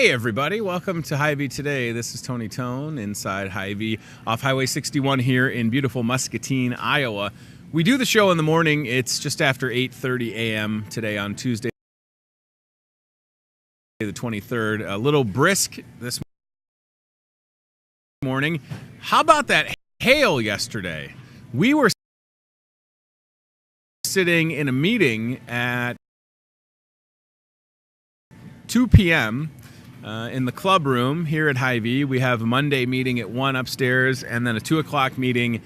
Hey everybody, welcome to Hy-Vee Today. This is Tony Tone inside Hy-Vee off Highway 61 here in beautiful Muscatine, Iowa. We do the show in the morning. It's just after 8:30 a.m. today on Tuesday, the 23rd. A little brisk this morning. How about that hail yesterday? We were sitting in a meeting at 2 p.m. In the club room here at Hy-Vee. We have a Monday meeting at 1 upstairs and then a 2 o'clock meeting.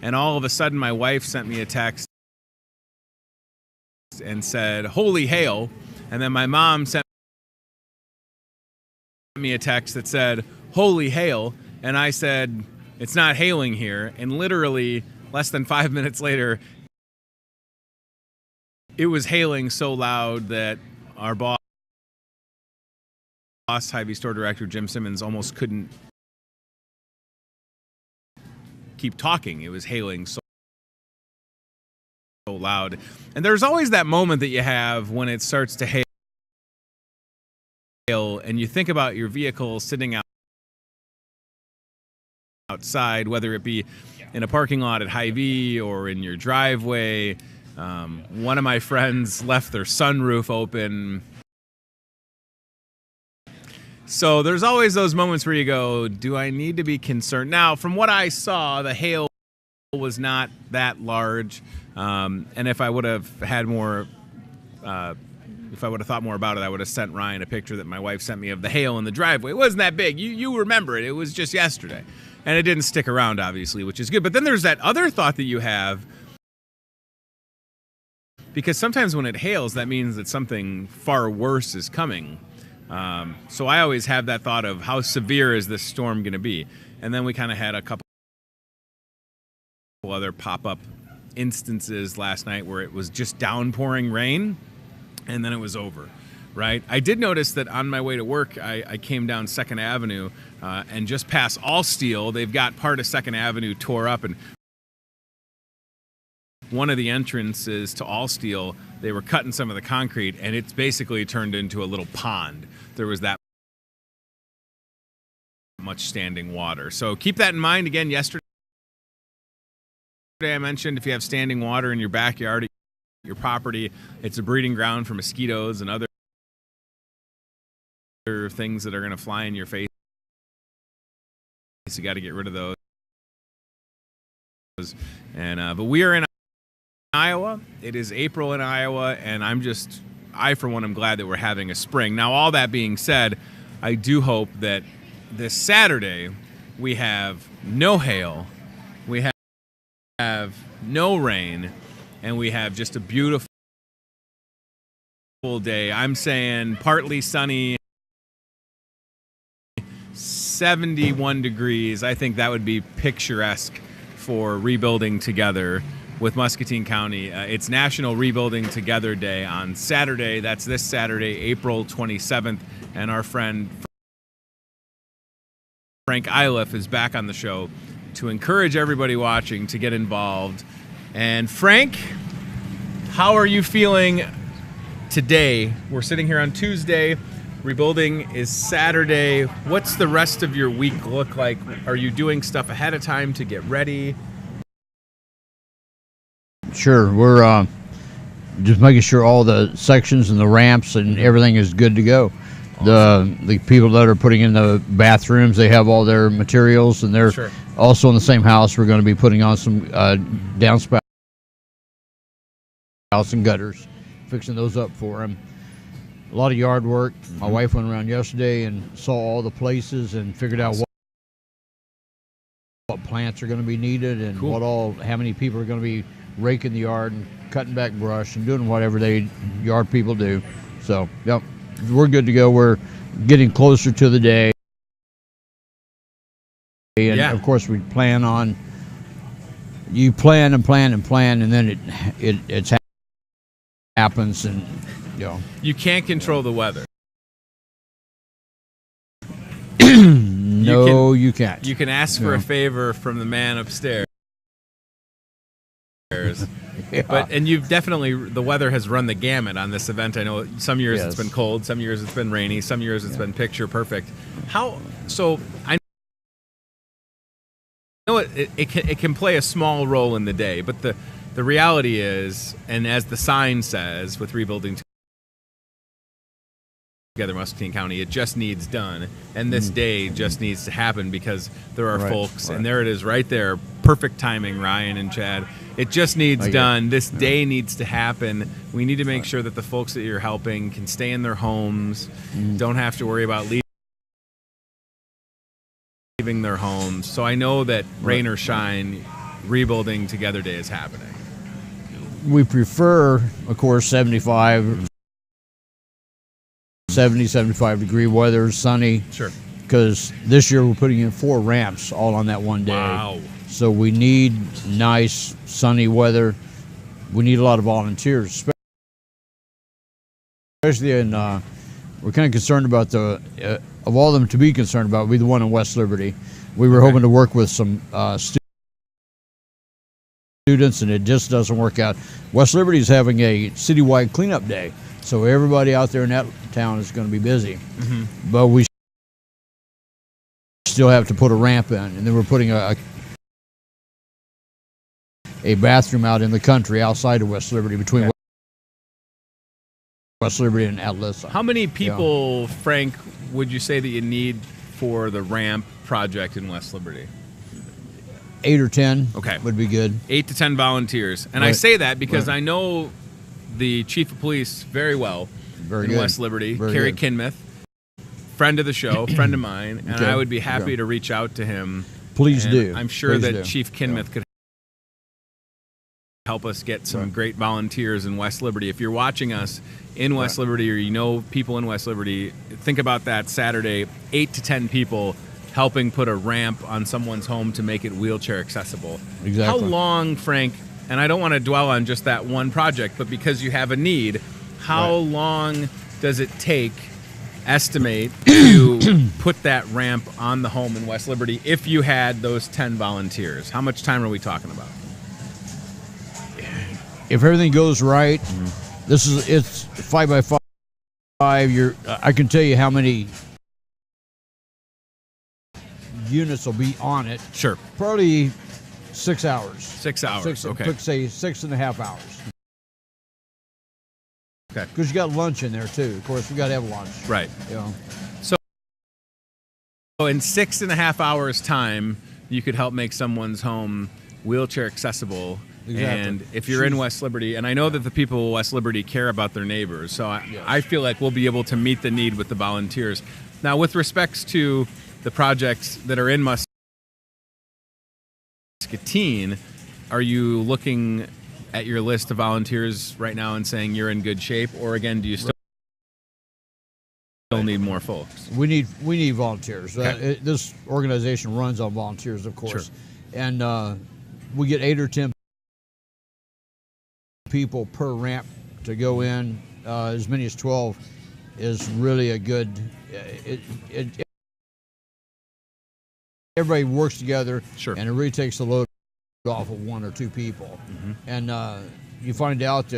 And all of a sudden, my wife sent me a text and said, "Holy hail." And then my mom sent me a text that said, "Holy hail." And I said, "It's not hailing here." And literally less than 5 minutes later, it was hailing so loud that our boss, Hy-Vee store director Jim Simmons, almost couldn't keep talking. It was hailing so loud. And there's always that moment that you have when it starts to hail and you think about your vehicle sitting outside, whether it be in a parking lot at Hy-Vee or in your driveway. One of my friends left their sunroof open. So there's always those moments where you go, do I need to be concerned? Now, from what I saw, the hail was not that large. And if I would have had more, if I would have thought more about it, I would have sent Ryan a picture that my wife sent me of the hail in the driveway. It wasn't that big. You remember it. It was just yesterday. And it didn't stick around, obviously, which is good. But then there's that other thought that you have, because sometimes when it hails, that means that something far worse is coming. So I always have that thought of how severe is this storm going to be? And then we kind of had a couple other pop-up instances last night where it was just downpouring rain and then it was over, right? I did notice that on my way to work, I came down 2nd Avenue and just past Allsteel, they've got part of 2nd Avenue tore up, and one of the entrances to Allsteel, they were cutting some of the concrete, and it's basically turned into a little pond. There was that much standing water. So keep that in mind. Again, yesterday I mentioned if you have standing water in your backyard, your property, it's a breeding ground for mosquitoes and other things that are going to fly in your face. So you got to get rid of those. And but we are in Iowa. It is April in Iowa, and I for one am glad that we're having a spring. Now, all that being said, I do hope that this Saturday we have no hail, we have no rain, and we have just a beautiful day. I'm saying partly sunny, 71 degrees. I think that would be picturesque for rebuilding together with Muscatine County. It's National Rebuilding Together Day on Saturday. That's this Saturday, April 27th. And our friend Frank Iliff is back on the show to encourage everybody watching to get involved. And Frank, how are you feeling today? We're sitting here on Tuesday. Rebuilding is Saturday. What's the rest of your week look like? Are you doing stuff ahead of time to get ready? Sure, we're just making sure all the sections and the ramps and everything is good to go. Awesome. The people that are putting in the bathrooms, they have all their materials, and they're also in the same house. We're going to be putting on some downspouts and gutters, fixing those up for them. A lot of yard work. My wife went around yesterday and saw all the places and figured out what plants are going to be needed and how many people are going to be raking the yard and cutting back brush and doing whatever yard people do. So, yep, we're good to go. We're getting closer to the day. And, of course, we plan on, you plan and plan and plan, and then it happens, and, you know. You can't control the weather. No, you can't. You can ask for a favor from the man upstairs. theirs. Yeah. And you've definitely, the weather has run the gamut on this event. I know some years Yes. it's been cold, some years it's been rainy, some years it's been picture perfect. So I know it can play a small role in the day, but the reality is, and as the sign says, with Rebuilding Together Muscatine County, it just needs done, and this day just needs to happen because there are folks, and there it is right there, perfect timing, Ryan and Chad. It just needs done. This day needs to happen. We need to make sure that the folks that you're helping can stay in their homes, don't have to worry about leaving their homes. So I know that rain or shine, Rebuilding Together Day is happening. We prefer, of course, 75 degree weather, sunny. Sure. Because this year we're putting in 4 ramps all on that one day. Wow. So we need nice, sunny weather. We need a lot of volunteers, especially in, we're kind of concerned about of all of them to be concerned about, would be the one in West Liberty. We were hoping to work with some students, and it just doesn't work out. West Liberty is having a citywide cleanup day. So everybody out there in that town is going to be busy. But we still have to put a ramp in. And then we're putting a bathroom out in the country outside of West Liberty, between West Liberty and Atlissa. How many people, Frank, would you say that you need for the ramp project in West Liberty? 8 or 10 Okay. would be good. 8 to 10 volunteers. And I say that because I know the chief of police very well in West Liberty, Kerry Kinmouth, friend of the show, friend of mine, and I would be happy to reach out to him. Please do. I'm sure that Chief Kinmouth could help us get some great volunteers in West Liberty. If you're watching us in West Liberty, or you know people in West Liberty, think about that Saturday, 8 to 10 people helping put a ramp on someone's home to make it wheelchair accessible. Exactly. How long, Frank, and I don't want to dwell on just that one project, but because you have a need, how long does it take, estimate, to put that ramp on the home in West Liberty if you had those 10 volunteers? How much time are we talking about? If everything goes right, it's 5 by 5. I can tell you how many units will be on it. Sure. Probably 6 hours. 6 hours. Okay. Say 6.5 hours. Okay. Because you got lunch in there too. Of course, we got to have lunch. Right. You know. So in 6.5 hours time, you could help make someone's home wheelchair accessible. Exactly. And if you're in West Liberty, and I know that the people of West Liberty care about their neighbors, so I feel like we'll be able to meet the need with the volunteers. Now, with respects to the projects that are in Muscatine, are you looking at your list of volunteers right now and saying you're in good shape, or again, do you still need more folks? We need volunteers. Okay. This organization runs on volunteers, of course, Sure. and we get 8 or 10 people per ramp to go in. As many as 12 is really a good. Everybody works together, Sure. and it really takes the load off of 1 or 2 people. And you find out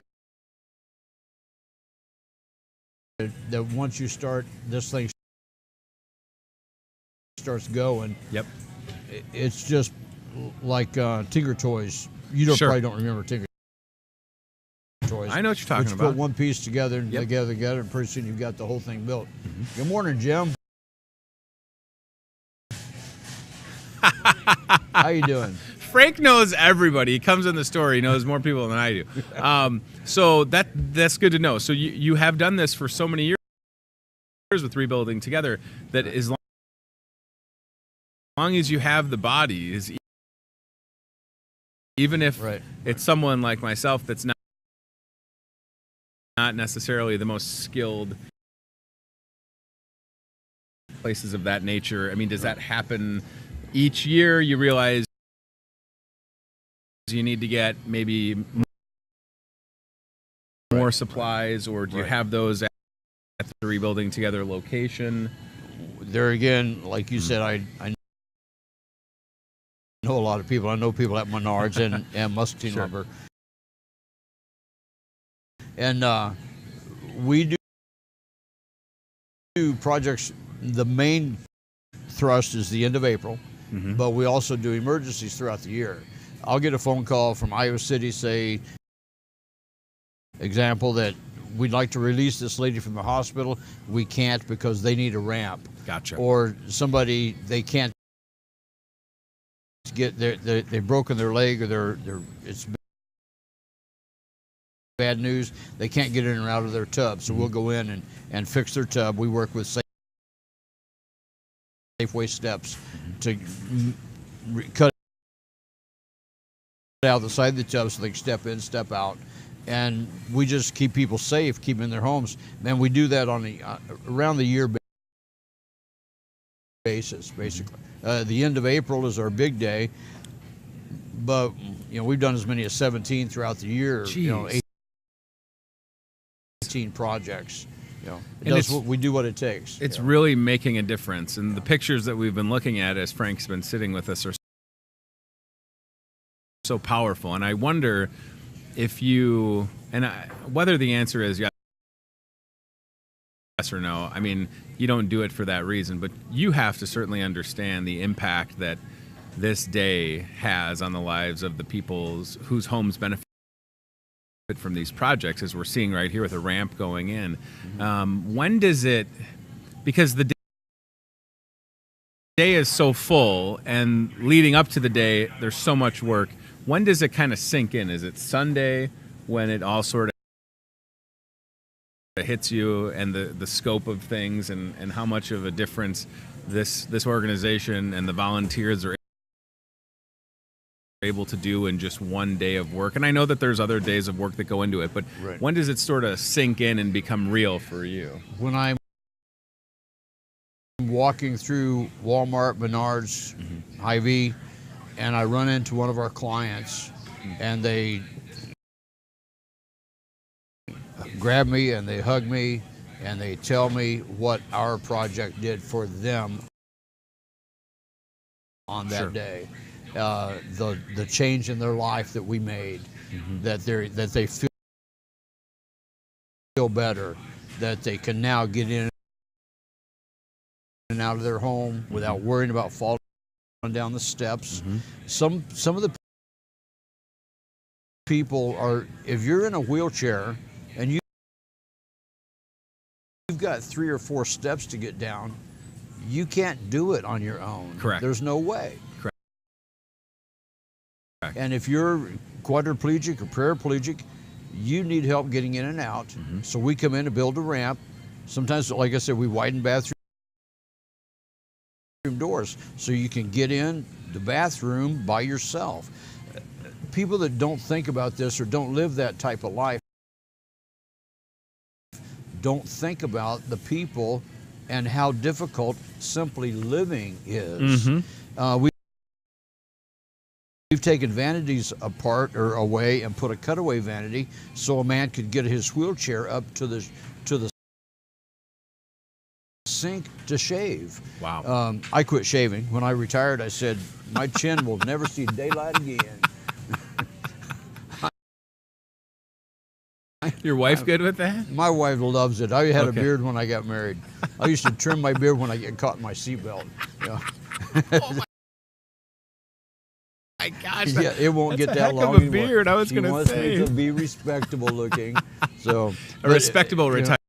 that once you start, this thing starts going. Yep. It's just like Tinker Toys. You probably don't remember Tinker Toys. I know what you're talking about. about. Put one piece together and together, and pretty soon you've got the whole thing built. Good morning, Jim. How you doing? Frank knows everybody. He comes in the store. He knows more people than I do. So that's good to know. So you have done this for so many years with Rebuilding Together that as long as you have the bodies, even if it's someone like myself that's not necessarily the most skilled places of that nature. I mean, does that happen each year? You realize you need to get maybe more supplies, or do you have those at the Rebuilding Together location? There again, like you said, I know a lot of people. I know people at Menards and Muscatine Lumber. And we do projects. The main thrust is the end of April, but we also do emergencies throughout the year. I'll get a phone call from Iowa City, say, example, that we'd like to release this lady from the hospital. We can't because they need a ramp. Gotcha. Or somebody, they can't get they've broken their leg, or it's bad news. They can't get in or out of their tub, so we'll go in and fix their tub. We work with Safeway steps to cut out the side of the tub so they can step in, step out, and we just keep people safe, keep them in their homes. And we do that on the around the year basis, basically. The end of April is our big day, but we've done as many as 17 throughout the year. Jeez. 18 projects. We do what it takes. It's really making a difference, and the pictures that we've been looking at as Frank's been sitting with us are so powerful. And I wonder if whether the answer is yes or no. I mean, you don't do it for that reason, but you have to certainly understand the impact that this day has on the lives of the people whose homes benefit from these projects, as we're seeing right here with a ramp going in. When does it, because the day is so full and leading up to the day there's so much work, when does it kind of sink in? Is it Sunday when it all sort of hits you, and the scope of things, and how much of a difference this organization and the volunteers are able to do in just one day of work? And I know that there's other days of work that go into it, but when does it sort of sink in and become real for you? When I'm walking through Walmart, Menards, Hy-Vee, and I run into one of our clients, and they grab me and they hug me and they tell me what our project did for them on that day. The change in their life that we made, that they feel better, that they can now get in and out of their home without worrying about falling down the steps. Some of the people are, if you're in a wheelchair and you've got 3 or 4 steps to get down, you can't do it on your own. Correct. There's no way. Correct. And if you're quadriplegic or paraplegic, you need help getting in and out. So we come in and build a ramp. Sometimes, like I said, we widen bathroom doors so you can get in the bathroom by yourself. People that don't think about this or don't live that type of life don't think about the people and how difficult simply living is. We've taken vanities apart or away and put a cutaway vanity so a man could get his wheelchair up to the sink to shave. Wow. I quit shaving. When I retired, I said, my chin will never see daylight again. Your wife good with that? My wife loves it. I had a beard when I got married. I used to trim my beard when I get caught in my seatbelt. Oh my gosh. Yeah, it won't get that long of a anymore. beard, I was going to say. He wants me to be respectable looking. So a respectable retired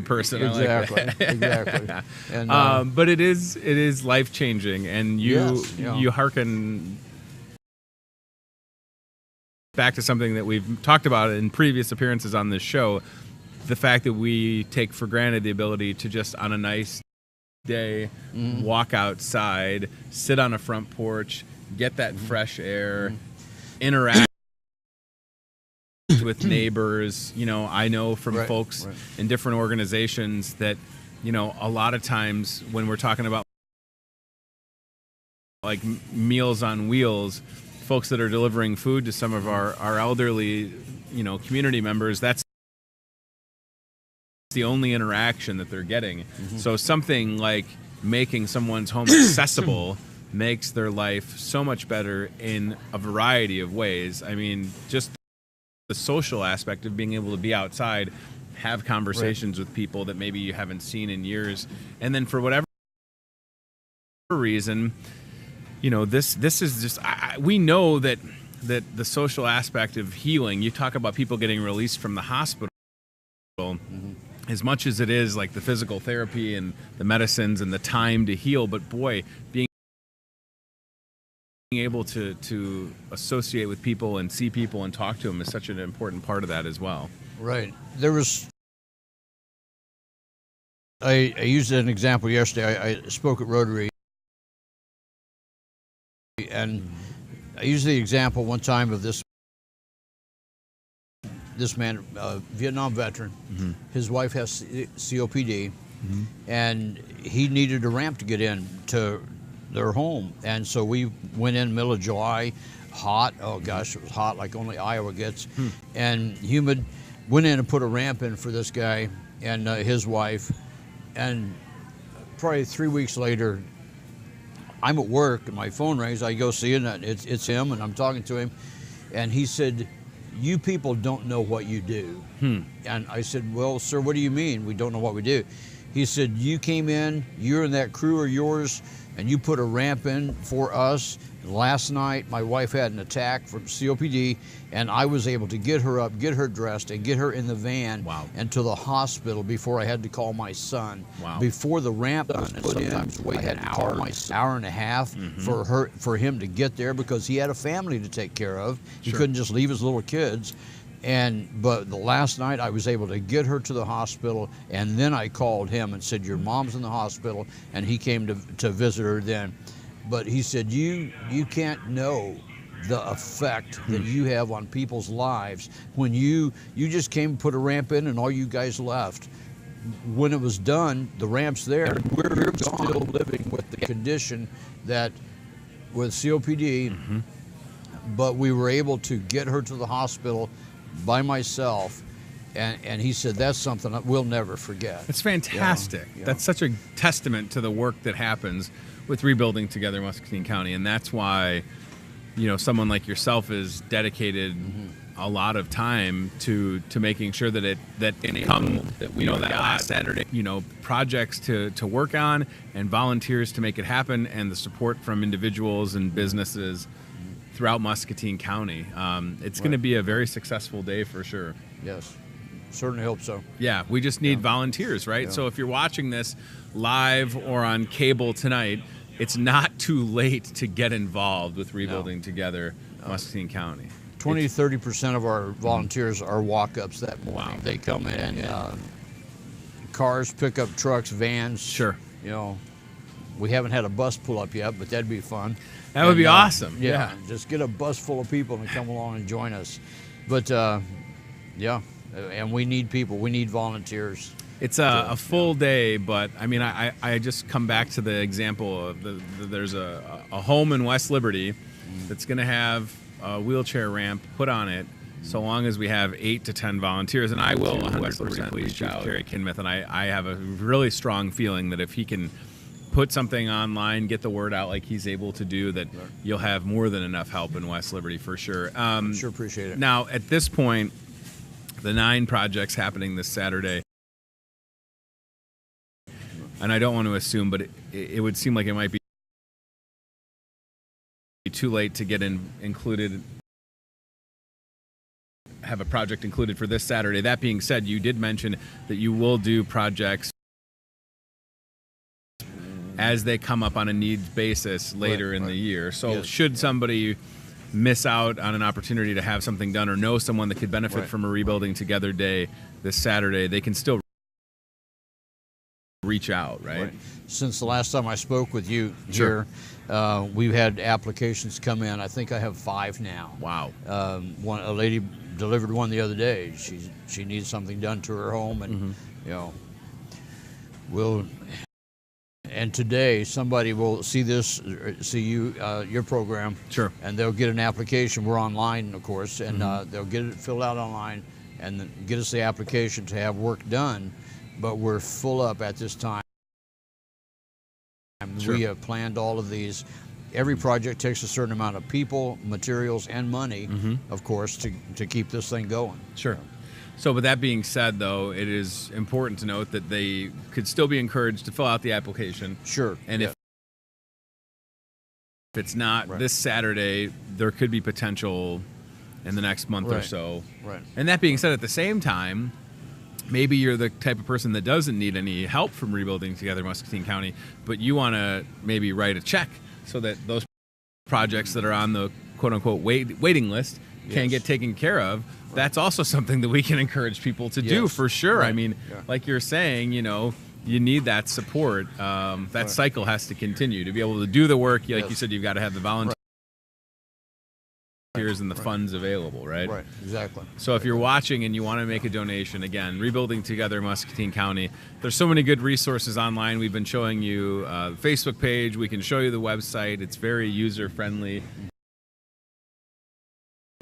person. Exactly. I like that. Exactly. And, but it is life changing, and you hearken back to something that we've talked about in previous appearances on this show, the fact that we take for granted the ability to just on a nice day walk outside, sit on a front porch, get that fresh air, interact with neighbors. I know from folks in different organizations that a lot of times when we're talking about like Meals on Wheels, folks that are delivering food to some of our elderly, community members, that's the only interaction that they're getting. So something like making someone's home accessible makes their life so much better in a variety of ways. I mean, just social aspect of being able to be outside, have conversations with people that maybe you haven't seen in years, and then for whatever reason, this is just we know that the social aspect of healing. You talk about people getting released from the hospital. As much as it is like the physical therapy and the medicines and the time to heal, but boy, being able to associate with people and see people and talk to them is such an important part of that as well. Right. I used an example yesterday. I spoke at Rotary, and I used the example one time of this man, Vietnam veteran. His wife has COPD, and he needed a ramp to get in to their home. And so we went in middle of July, hot. Oh gosh, it was hot like only Iowa gets, and humid. Went in and put a ramp in for this guy and his wife. And probably 3 weeks later, I'm at work and my phone rings. I go see it, and it's him, and I'm talking to him, and he said, "You people don't know what you do." And I said, "Well, sir, what do you mean we don't know what we do?" He said, "You came in, you're in that crew of yours, and you put a ramp in for us. Last night, my wife had an attack from COPD, and I was able to get her up, get her dressed, and get her in the van and to the hospital before I had to call my son. Before the ramp was put in, I had to call my son. Hour and a half for him to get there because he had a family to take care of. He couldn't just leave his little kids. But the last night I was able to get her to the hospital, and then I called him and said, 'Your mom's in the hospital,' and he came to visit her then. But he said, you can't know the effect that you have on people's lives when you just came and put a ramp in and all you guys left. When it was done, the ramp's there. We're still living with the condition that with COPD, but we were able to get her to the hospital by myself. And he said, that's something that we'll never forget. It's fantastic. Yeah. That's such a testament to the work that happens with Rebuilding Together Muscatine County. And that's why, someone like yourself is dedicated a lot of time to making sure that we know that last Saturday, projects to work on and volunteers to make it happen, and the support from individuals and businesses throughout Muscatine County. It's going to be a very successful day for sure. Yes. Certainly hope so. Yeah, we just need volunteers, right? So if you're watching this live or on cable tonight, it's not too late to get involved with Rebuilding Together Muscatine County. 20-30% of our volunteers are walk-ups that morning. Wow. They come in, cars, pickup trucks, vans. Sure. We haven't had a bus pull up yet, but that'd be fun. That would be awesome. Yeah, just get a bus full of people and come along and join us. But and we need people. We need volunteers. It's a full day, but I mean, I just come back to the example of there's a home in West Liberty that's going to have a wheelchair ramp put on it, so long as we have 8 to 10 volunteers. And I will 100% please shout Jerry Kinmouth, and I have a really strong feeling that if he can put something online, get the word out like he's able to do, that you'll have more than enough help in West Liberty for sure. Sure appreciate it. Now, at this point, the 9 projects happening this Saturday, and I don't want to assume, but it would seem like it might be too late to get have a project included for this Saturday. That being said, you did mention that you will do projects as they come up on a needs basis later in the year. So should somebody miss out on an opportunity to have something done or know someone that could benefit from a Rebuilding Together day this Saturday, they can still reach out, right? Since the last time I spoke with you here, we've had applications come in. I think I have 5 now. Wow. A lady delivered one the other day. She needs something done to her home, and and today somebody will see your program, and they'll get an application. We're online, of course, and they'll get it filled out online and then get us the application to have work done. But we're full up at this time. We have planned all of these, every project takes a certain amount of people, materials, and money, of course, to keep this thing going. Sure. So with that being said, though, it is important to note that they could still be encouraged to fill out the application. Sure. And if it's not this Saturday, there could be potential in the next month or so. Right. And that being said, at the same time, maybe you're the type of person that doesn't need any help from Rebuilding Together Muscatine County, but you want to maybe write a check so that those projects that are on the quote-unquote waiting list can get taken care of. That's also something that we can encourage people to do for sure. I mean, like you're saying, you know, you need that support. That cycle has to continue to be able to do the work. Like you said, you've got to have the volunteers and the funds available, right? Right, exactly. So if you're watching and you want to make a donation, again, Rebuilding Together Muscatine County, there's so many good resources online. We've been showing you the Facebook page. We can show you the website. It's very user-friendly,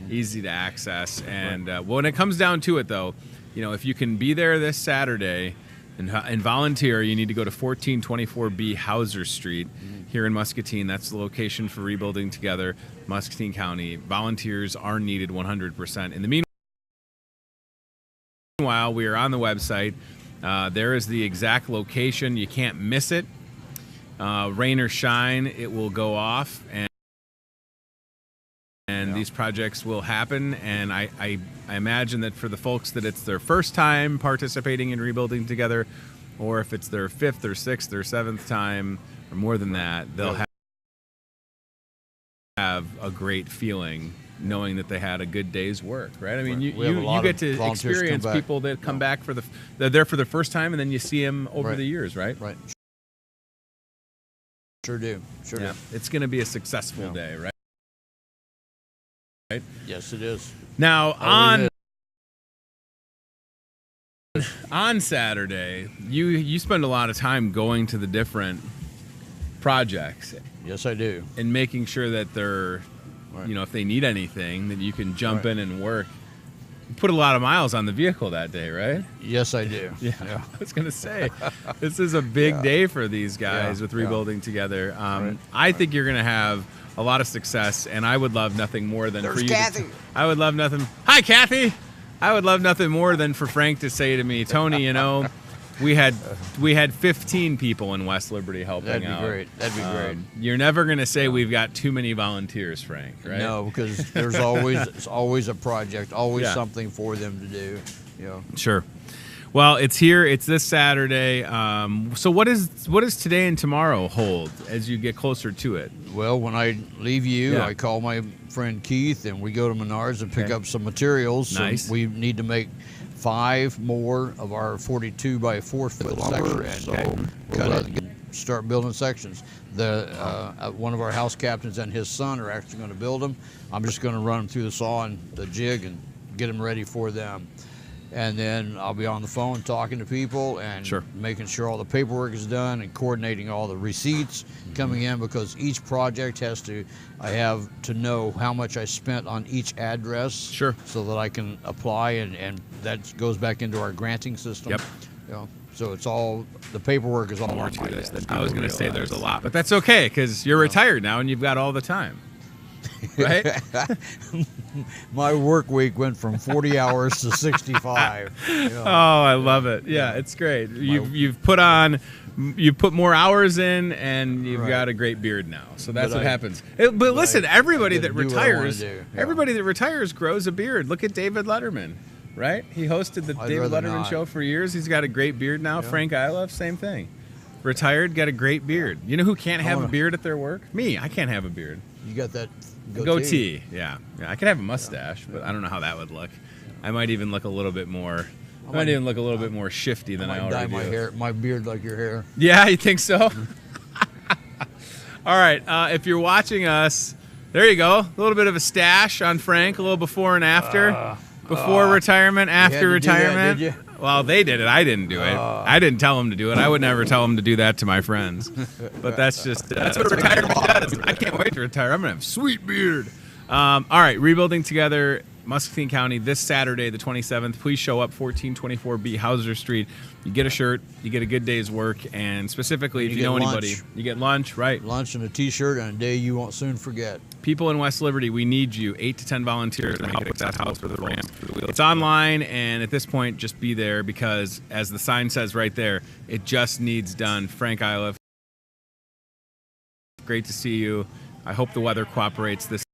easy to access. And when it comes down to it, though, you know, if you can be there this Saturday and volunteer, you need to go to 1424B Hauser Street here in Muscatine. That's the location for Rebuilding Together Muscatine County. Volunteers are needed 100%. In the meanwhile, we are on the website. There is the exact location. You can't miss it. Rain or shine, it will go off, and these projects will happen. And I imagine that for the folks that it's their first time participating in Rebuilding Together, or if it's their 5th or 6th or 7th time or more than that, they'll have a great feeling knowing that they had a good day's work, right? I mean, you get to experience people that come back they're there for the first time, and then you see them over the years, right? Right. Sure do. Sure do. It's going to be a successful day, right? Right? Yes, it is. Now, on Saturday, you spend a lot of time going to the different projects. Yes, I do. And making sure that they're, you know, if they need anything, that you can jump in and work. You put a lot of miles on the vehicle that day, right? Yes, I do. Yeah. I was going to say, this is a big day for these guys with Rebuilding Together. I think you're going to have a lot of success, and I would love nothing more than for you. Kathy. I would love nothing. Hi, Kathy. I would love nothing more than for Frank to say to me, Tony, you know, we had 15 people in West Liberty helping out. That'd be great. That'd be great. You're never going to say we've got too many volunteers, Frank, right? No, because there's always a project, always something for them to do. You know. Sure. Well, it's here. It's this Saturday. So what does today and tomorrow hold as you get closer to it? Well, when I leave you, I call my friend Keith, and we go to Menards and pick up some materials. Nice. So we need to make 5 more of our 42 by 4 foot section and cut it and start building sections. One of our house captains and his son are actually going to build them. I'm just going to run them through the saw and the jig and get them ready for them. And then I'll be on the phone talking to people and making sure all the paperwork is done and coordinating all the receipts coming in, because each project I have to know how much I spent on each address, so that I can apply, and that goes back into our granting system. Yep. You know, so it's all, the paperwork is all more to this. I was going to say there's a lot, but that's okay because you're retired now and you've got all the time. Right? My work week went from 40 hours to 65. You know. Oh, I love it. Yeah, it's great. You've put more hours in, and you've got a great beard now. So that's what happens. But listen, everybody that retires grows a beard. Look at David Letterman, right? He hosted the David Letterman show for years. He's got a great beard now. Frank Ilov, same thing. Retired, got a great beard. You know who can't have a beard at their work? Me. I can't have a beard. You got that goatee. Yeah. I could have a mustache, but I don't know how that would look. I might even look a little bit more. I might even look a little bit more shifty than I already do. My beard like your hair. Yeah, you think so? All right. If you're watching us, there you go. A little bit of a stash on Frank, a little before and after. Before retirement, after retirement. Did you? Well, they did it. I didn't do it. I didn't tell them to do it. I would never tell them to do that to my friends. But that's what retirement does. I can't wait to retire. I'm going to have a sweet beard. All right, Rebuilding Together, Muscatine County, this Saturday, the 27th. Please show up, 1424B Hauser Street. You get a shirt, you get a good day's work, and specifically, if you know anybody, you get lunch, right? Lunch and a T-shirt and a day you won't soon forget. People in West Liberty, we need you. 8 to 10 volunteers to make it accessible for the ramp. It's online, and at this point, just be there because, as the sign says right there, it just needs done. Frank Iliff, great to see you. I hope the weather cooperates this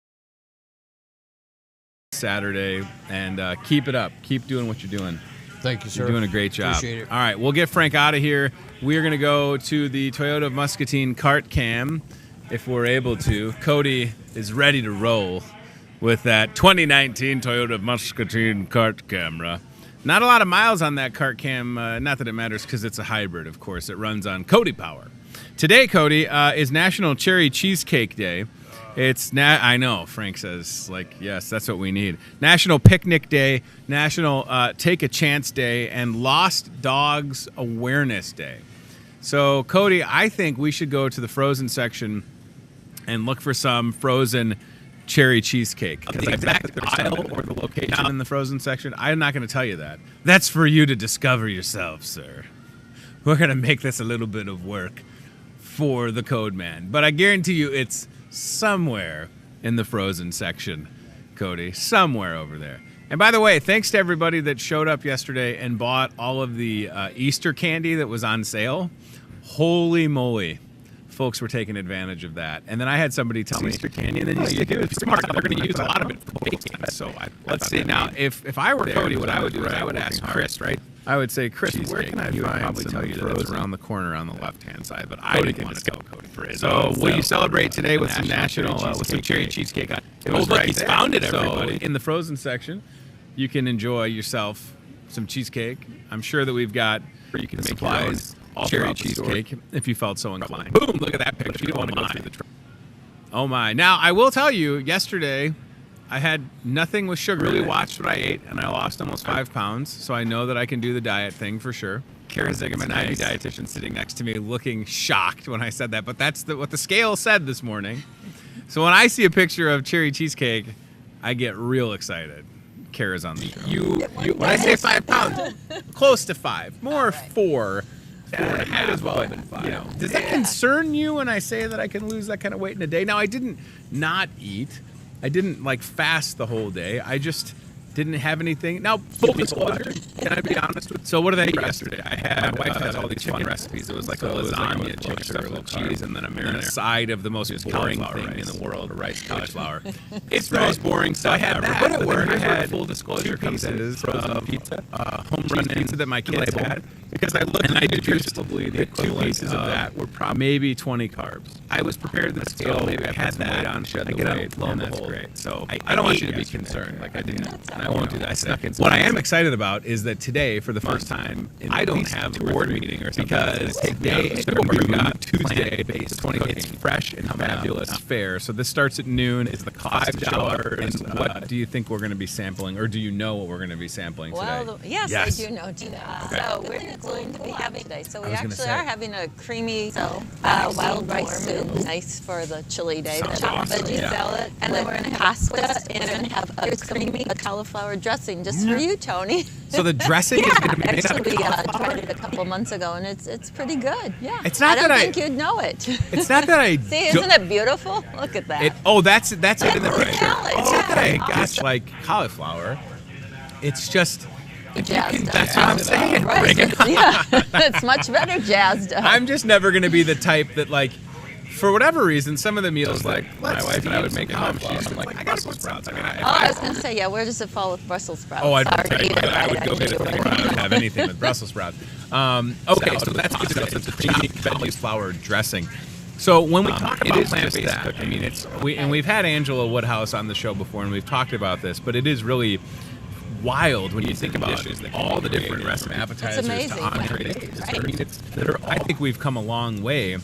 Saturday, and keep it up. Keep doing what you're doing. Thank you, sir. You're doing a great job. Appreciate it. All right, we'll get Frank out of here. We are going to go to the Toyota Muscatine cart cam if we're able to. Cody is ready to roll with that 2019 Toyota Muscatine cart camera. Not a lot of miles on that cart cam. Not that it matters because it's a hybrid, of course. It runs on Cody power. Today, Cody, is National Cherry Cheesecake Day. It's I know, Frank says, like, yes, that's what we need. National Picnic Day, National Take a Chance Day, and Lost Dogs Awareness Day. So, Cody, I think we should go to the frozen section and look for some frozen cherry cheesecake. The exact aisle or the location in the frozen section, I'm not going to tell you that. That's for you to discover yourself, sir. We're going to make this a little bit of work for the Code Man. But I guarantee you it's somewhere in the frozen section, Cody. Somewhere over there. And by the way, thanks to everybody that showed up yesterday and bought all of the Easter candy that was on sale. Holy moly. Folks were taking advantage of that. And then I had somebody tell me, Easter candy, and then you stick it with smart. They're going to use a lot of it for baking. So let's see. Now, if I were Cody, what I would do is I would ask Chris, right? I would say, Chris, where can I find probably tell you that it's around the corner on the left-hand side, but I didn't want to go, Cody, for it. So will you celebrate today with some with some cherry cheesecake? Look, he's found it, everybody. In the frozen section, you can enjoy yourself some cheesecake. I'm sure that we've got supplies, cherry cheesecake, if you felt so inclined. Boom, look at that picture. You don't want to go through the truck. Oh, my. Now, I will tell you, yesterday, I had nothing with sugar. Really watched what I ate, and I lost almost 5 pounds, so I know that I can do the diet thing for sure. Kara Zigam, my dietitian, sitting next to me looking shocked when I said that, but that's what the scale said this morning. So when I see a picture of cherry cheesecake, I get real excited. Kara's on the show. When I say 5 pounds, close to 5, more 4. Yeah, it might as well have been 5. You know, does that concern you when I say that I can lose that kind of weight in a day? Now, I didn't not eat. I didn't fast the whole day. I just didn't have anything. Now, full disclosure, can I be honest with you? So what did I eat yesterday? I had, my wife has all these fun recipes. It was like a lasagna, chicken stuffed with cheese, and then a marinara. Side of the most boring thing in the world, rice cauliflower. It's the most boring stuff. I had that. But at work, I had full disclosure pieces of pizza, home run pizza that my kids had. Because I looked and I deductively the 2 pieces of that were probably maybe 20 carbs. I was prepared to the scale. Maybe I had that on, shed the weight, and that's great. So I don't want you to be concerned. Like I didn't. I won't do that. I snuck in. What I am excited about is that today, for the first time, I don't have a board meeting or something. Because today is Tuesday, base 28th, fresh and fabulous fair. So this starts at noon. It's the $5. And what do you think we're going to be sampling, or do you know what we're going to be sampling today? Well, yes, I do know today. Okay. So we're going to be having today. So we actually are having a creamy wild rice soup, nice for the chilly day. The chopped veggie salad, and then we're going to have pasta, and we're going to have a creamy cauliflower dressing just for you, Tony. So the dressing is going to be made out of cauliflower. Actually, we tried it a couple months ago, and it's pretty good. Yeah. It's not I don't think you'd know it. It's not that I. See, isn't it beautiful? Look at that. That's it in the picture. Okay, gosh, like cauliflower. It's just. That's what I'm saying. Right. Yeah, it's much better jazzed up. I'm just never going to be the type that, for whatever reason, some of the meals, my wife and I would make at home, she's like, I got Brussels sprouts. I was going to say, where does it fall with Brussels sprouts? Oh, I'd go get it before I would have anything with Brussels sprouts. Okay, so that's good to know. It's a creamy cauliflower dressing. So when we talk about plant-based cooking, we've had Angela Woodhouse on the show before, and we've talked about this, but it is really wild when you think about all the different recipes, appetizers to entrees. Right. I think we've come a long way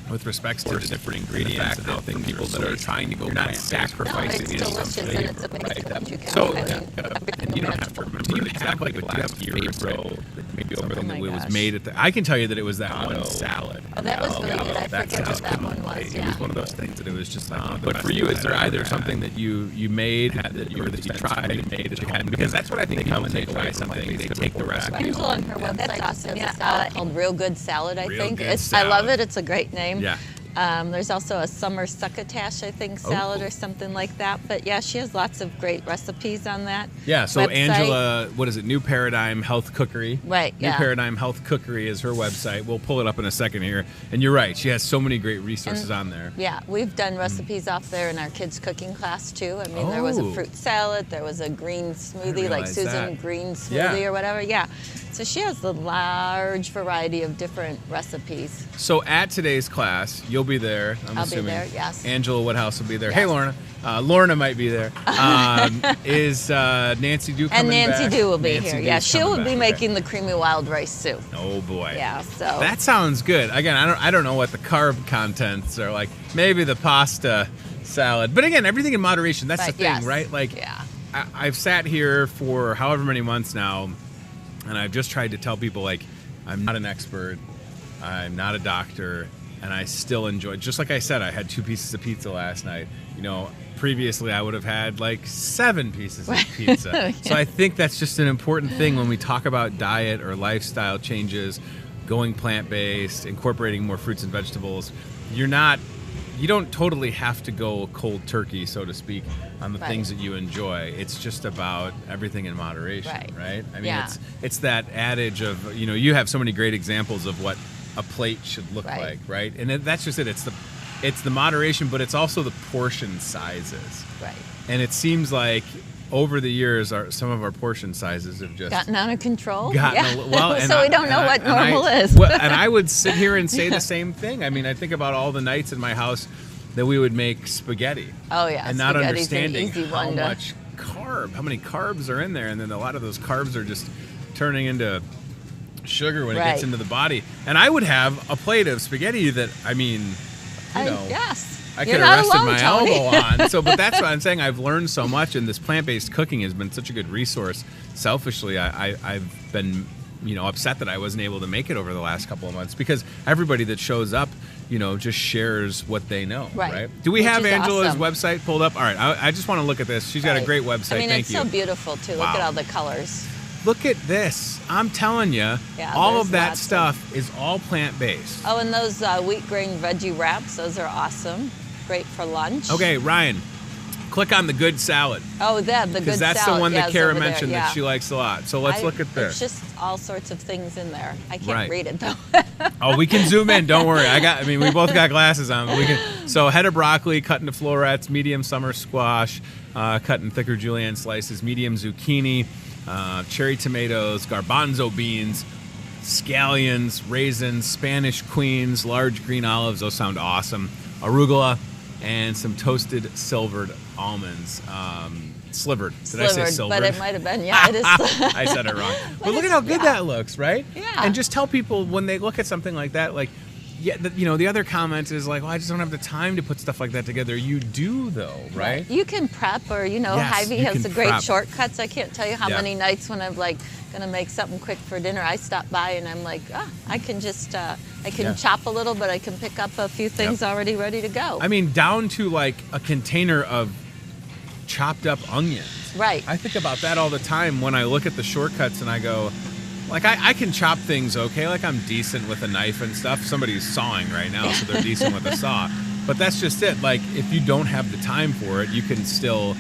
with respects to the different ingredients and how things people that are trying to go not sacrificing it's delicious and it's amazing. You can you don't have to do you have like do you have favorite maybe something that was made at the I can tell you that it was that one salad. Oh, that was really good. I forget what that one was. It was one of those things that it was just but for you, is there either something that you made that you tried and made that you had? Because that's what I think people take away something. They take the recipe. Angela on her website has a salad called Real Good Salad, I think. I love it. It's a great name. Yeah. There's also a summer succotash, I think, salad or something like that. But yeah, she has lots of great recipes on that. Yeah, so website. Angela, what is it? New Paradigm Health Cookery. Right, New Paradigm Health Cookery is her website. We'll pull it up in a second here. And you're right, she has so many great resources on there. Yeah, we've done recipes off there in our kids' cooking class too. I mean, there was a fruit salad, there was a green smoothie, like Susan Green smoothie or whatever. Yeah. So she has a large variety of different recipes. So at today's class, you'll be there, I'm assuming. I'll be there, yes. Angela Woodhouse will be there. Yes. Hey, Lorna. Lorna might be there. Is Nancy Dew coming back? And Nancy Dew will be here. Yeah, she'll be making the creamy wild rice soup. Oh, boy. Yeah, so. That sounds good. Again, I don't know what the carb contents are like. Maybe the pasta salad. But again, everything in moderation. That's the thing, right? Like, I've sat here for however many months now, and I've just tried to tell people, like, I'm not an expert, I'm not a doctor, and I still enjoy. Just like I said, I had 2 pieces of pizza last night. You know, previously I would have had like 7 pieces of pizza. Yeah. So I think that's just an important thing when we talk about diet or lifestyle changes, going plant-based, incorporating more fruits and vegetables. You don't totally have to go cold turkey, so to speak, on the things that you enjoy. It's just about everything in moderation, right? I mean, it's that adage of, you know, you have so many great examples of what a plate should look like, right? And that's just it. It's the moderation, but it's also the portion sizes. Right. And it seems like over the years, some of our portion sizes have just gotten out of control. Well, so we don't know what normal is. Well, and I would sit here and say the same thing. I mean, I think about all the nights in my house that we would make spaghetti. Oh yeah, and not understanding how much how many carbs are in there, and then a lot of those carbs are just turning into sugar when it gets into the body. And I would have a plate of spaghetti that, I mean, you know. I could have rested my elbow on. So, but that's what I'm saying. I've learned so much, and this plant-based cooking has been such a good resource. Selfishly, I've been, you know, upset that I wasn't able to make it over the last couple of months, because everybody that shows up, you know, just shares what they know, right? Do we have Angela's website pulled up? All right, I just want to look at this. She's got a great website. I mean, Thank it's so beautiful too. Look at all the colors. Look at this. I'm telling you, all of that stuff is all plant-based. Oh, and those wheat grain veggie wraps, those are awesome. Great for lunch. Okay, Ryan, click on the good salad. Oh, the good salad. Because that's the one that Kara mentioned that she likes a lot. So let's look at this. There's just all sorts of things in there. I can't read it, though. Oh, we can zoom in. Don't worry. We both got glasses on. So head of broccoli, cut into florets, medium summer squash, cut in thicker julienne slices, medium zucchini, cherry tomatoes, garbanzo beans, scallions, raisins, Spanish queens, large green olives. Those sound awesome. Arugula, and some toasted silvered almonds. Slivered. Did I say silvered? But it might have been. Yeah, it is. I said it wrong. But look at how good that looks, right? Yeah. And just tell people when they look at something like that, like, you know, the other comment is like, well, I just don't have the time to put stuff like that together. You do, though, right? You can prep, or, you know, Hy-Vee has the great shortcuts. I can't tell you how many nights when I'm like gonna make something quick for dinner, I stop by and I'm like, I can just I can chop a little, but I can pick up a few things already ready to go. I mean, down to like a container of chopped up onions. Right. I think about that all the time when I look at the shortcuts and I go, like, I can chop things okay. Like, I'm decent with a knife and stuff. Somebody's sawing right now, so they're decent with a saw. But that's just it. Like, if you don't have the time for it, you can still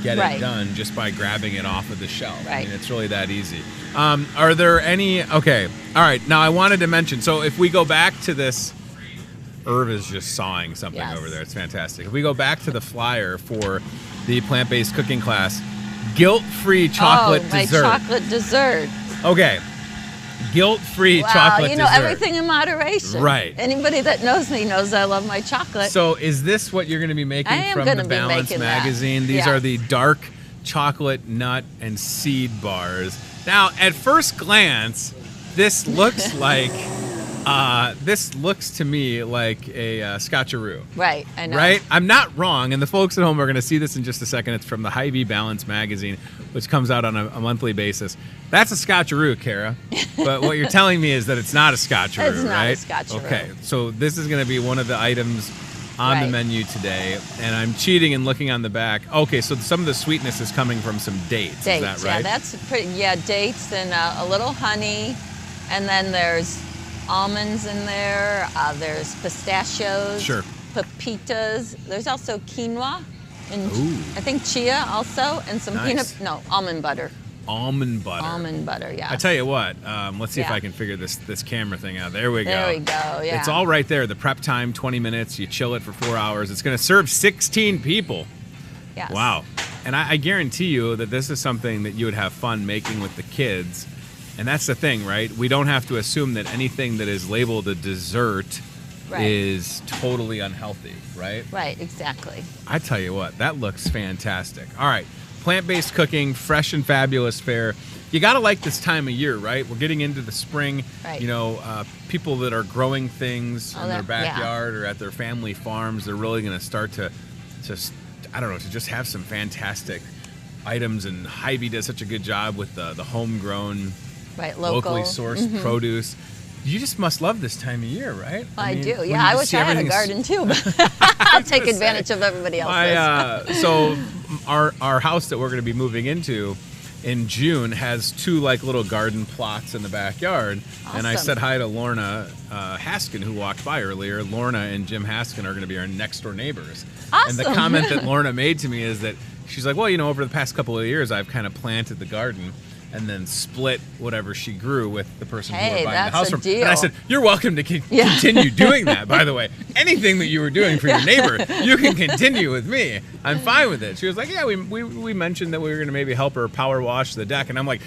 get it done just by grabbing it off of the shelf. I mean, it's really that easy. Are there any... Okay. All right. Now, I wanted to mention, so if we go back to this... Irv is just sawing something over there. It's fantastic. If we go back to the flyer for the plant-based cooking class, guilt-free chocolate dessert. My chocolate dessert. Okay. Guilt-free chocolate dessert. Everything in moderation. Right. Anybody that knows me knows I love my chocolate. So is this what you're going to be making from the Balance magazine? These are the dark chocolate nut and seed bars. Now, at first glance, this looks like This looks to me like a Scotcheroo. Right, I know. Right? I'm not wrong, and the folks at home are going to see this in just a second. It's from the Hy-Vee Balance magazine, which comes out on a monthly basis. That's a Scotcheroo, Kara. But what you're telling me is that it's not a Scotcheroo, It's not right? a Scotcheroo. Okay, so this is going to be one of the items on the Right. menu today, and I'm cheating and looking on the back. Okay, so some of the sweetness is coming from some dates. Dates, Is that right? yeah, that's pretty. Yeah, dates and a little honey, and then there's almonds in there. There's pistachios. Sure. Pepitas. There's also quinoa, and Ooh. I think chia also, and some Nice. almond butter. Almond butter. Almond butter, yeah. I tell you what, let's see if Yeah. I can figure this camera thing out. There we go. There we go, yeah. It's all right there. The prep time, 20 minutes. You chill it for 4 hours. It's going to serve 16 people. Yes. Wow. And I guarantee you that this is something that you would have fun making with the kids. And that's the thing, right? We don't have to assume that anything that is labeled a dessert Right. is totally unhealthy, right? Right, exactly. I tell you what, that looks fantastic. All right, plant-based cooking, fresh and fabulous fare. You got to like this time of year, right? We're getting into the spring. Right. You know, people that are growing things Oh, in their that- yeah. backyard or at their family farms, they're really going to start to, I don't know, to just have some fantastic items. And Hy-Vee does such a good job with the homegrown, Right, local. locally sourced produce. You just must love this time of year, right? I mean, do. when Yeah, you I just wish see I had a everything's- garden too, but I'll take gonna advantage say, of everybody else's. So our house that we're going to be moving into in June has 2 like little garden plots in the backyard. And I Awesome. said hi to Lorna Haskin, who walked by earlier. Lorna and Jim Haskin are going to be our next door neighbors. And the Awesome. comment that Lorna made to me is that she's like, well, you know, over the past couple of years, I've kind of planted the garden and then split whatever she grew with the person who Hey, we're buying the that's house a from. deal. And I said, you're welcome to Yeah. continue doing that, by the way. Anything that you were doing for your neighbor, you can continue with me. I'm fine with it. She was like, yeah, we mentioned that we were going to maybe help her power wash the deck. And I'm like,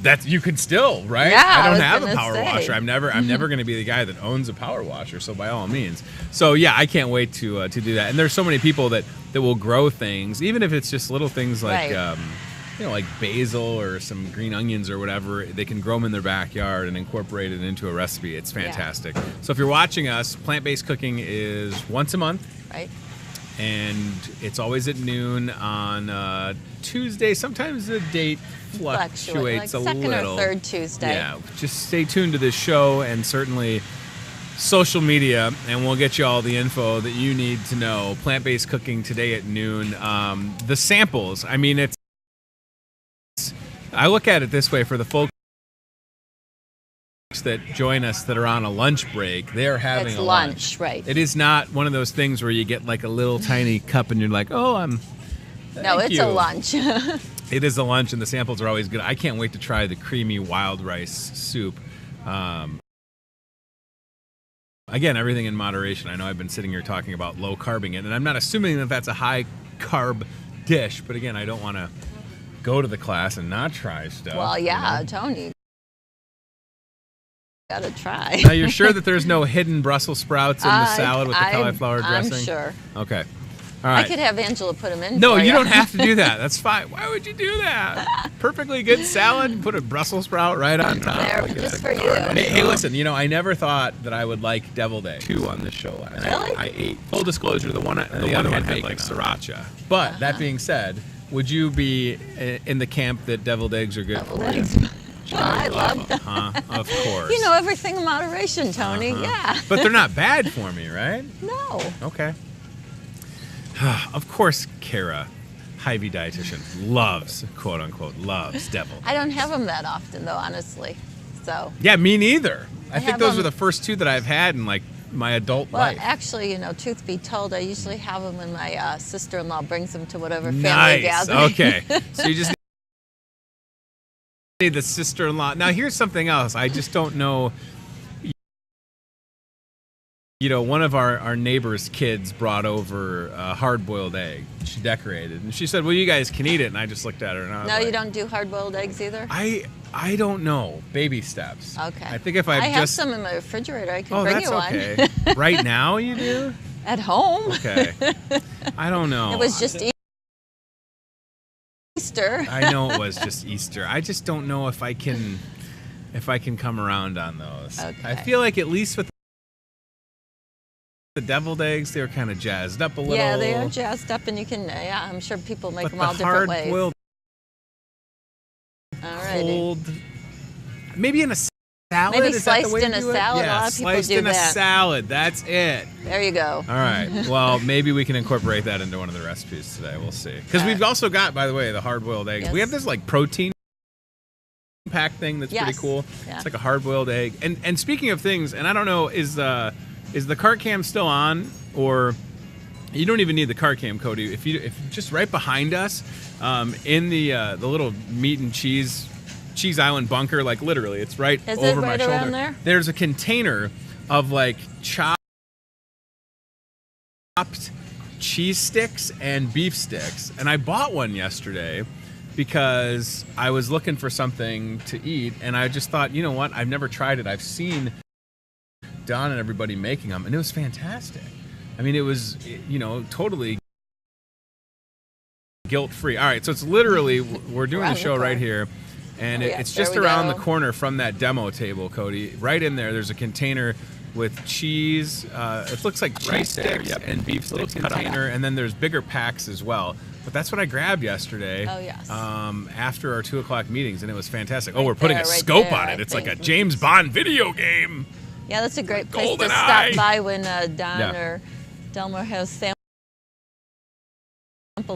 that's, you could still, right? Yeah, I I don't was have a gonna power say. washer. I'm never going to be the guy that owns a power washer. So by all means. So yeah, I can't wait to do that. And there's so many people that will grow things, even if it's just little things like, Right. you know, like basil or some green onions or whatever. They can grow them in their backyard and incorporate it into a recipe. It's fantastic. So if you're watching us, plant-based cooking is once a month, Right. and it's always at noon on Tuesday. Sometimes the date fluctuates like a second little. or third Tuesday. Yeah, just stay tuned to this show and certainly social media, and we'll get you all the info that you need to know. Plant-based cooking today at noon. The samples, I mean, I look at it this way: for the folks that join us that are on a lunch break, they're having It's a lunch, right. It is not one of those things where you get like a little tiny cup and you're like, oh, No, thank it's you. a lunch. It is a lunch, and the samples are always good. I can't wait to try the creamy wild rice soup. Again, everything in moderation. I know I've been sitting here talking about low carbing it, and I'm not assuming that that's a high carb dish. But again, I don't want to go to the class and not try stuff. Well, yeah, you know? Tony. Gotta try. Now, you're sure that there's no hidden Brussels sprouts in the salad with the cauliflower dressing? I'm sure. Okay. All right. I could have Angela put them in. No, for you ya. don't have to do that. That's fine. Why would you do that? Perfectly good salad. Put a Brussels sprout right on top. There, just for you. Hey, listen, you know, I never thought that I would like deviled eggs. 2 on this show last night. Really? I ate. Full disclosure, the other one had like sriracha. But that being said, would you be in the camp that deviled eggs are good? Deviled eggs. Well, I love them. Of course. You know, everything in moderation, Tony. Yeah. But they're not bad for me, right? No. Okay. Of course, Kara, Hy-Vee dietitian, loves, quote unquote, loves deviled. I don't have them that often, though, honestly. So. Yeah, me neither. I think have those them- are the first 2 that I've had in like my adult Well, life. actually, you know, truth be told, I usually have them when my sister-in-law brings them to whatever family Nice. gathering. Okay. So you just need the sister-in-law. Now, here's something else. I just don't know. You know, one of our neighbor's kids brought over a hard-boiled egg. She decorated, and she said, "Well, you guys can eat it." And I just looked at her, and I was No, like, you don't do hard-boiled eggs either? I don't know. Baby steps. Okay. I think if I have just some in my refrigerator. I can oh, bring that's you one. okay. Right now, you do? At home. Okay. I don't know. It was just Easter. I know it was just Easter. I just don't know if I can. if I can come around on those. Okay. I feel like at least with the deviled eggs, they were kind of jazzed up a little. Yeah, they are jazzed up, and you can. Yeah, I'm sure people make but them all the different ways. hard-boiled, Alrighty. cold, maybe in a salad. Maybe Is that the sliced way to in a do it? salad. Yeah, A lot of people sliced do in a that. salad. That's it. There you go. All right. Well, maybe we can incorporate that into one of the recipes today. We'll see. Because we've also got, by the way, the hard-boiled eggs. Yes. We have this like protein pack thing that's pretty cool. Yeah. It's like a hard-boiled egg. And speaking of things, and I don't know, is the cart cam still on, or you don't even need the cart cam, Cody? If you just right behind us, in the little meat and cheese island bunker, like literally, it's right Is over it my right shoulder. around there? There's a container of like chopped cheese sticks and beef sticks, and I bought one yesterday because I was looking for something to eat, and I just thought, you know what, I've never tried it. I've seen Don and everybody making them, and it was fantastic. I mean, it was, totally guilt-free. All right, so it's literally, we're doing the show right here, and it's just around the corner from that demo table, Cody. Right in there, there's a container with cheese. It looks like cheese sticks and beef sticks container, and then there's bigger packs as well. But that's what I grabbed yesterday. Oh, yes. After our 2:00 meetings, and it was fantastic. Right we're putting there, a right scope there, on I it. It's like a think. James Bond video game. Yeah, that's a great place to Golden stop eye. by when Don or Delmar has samples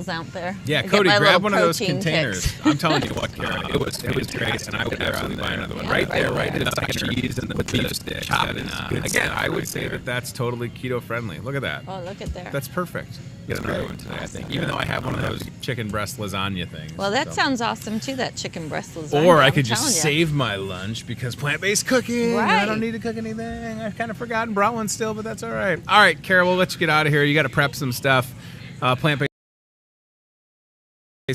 out there. Yeah, I get Cody, my grab little one of those protein containers. kicks. I'm telling you what, Karen, it was great, and I would absolutely buy another one. Right there, right in the cheese and the beef stick. Again, I would say that that's totally keto friendly. Look at that. Oh, look at there. That's perfect. Get another one today, I think. Even though I have one of those chicken breast lasagna things. Well, that so. sounds awesome too. That chicken breast lasagna. Or I I'm could just telling ya. save my lunch because plant-based cooking. Right. I don't need to cook anything. I've kind of forgotten, brought one still, but that's all right. All right, Kara, we'll let you get out of here. You got to prep some stuff. Plant-based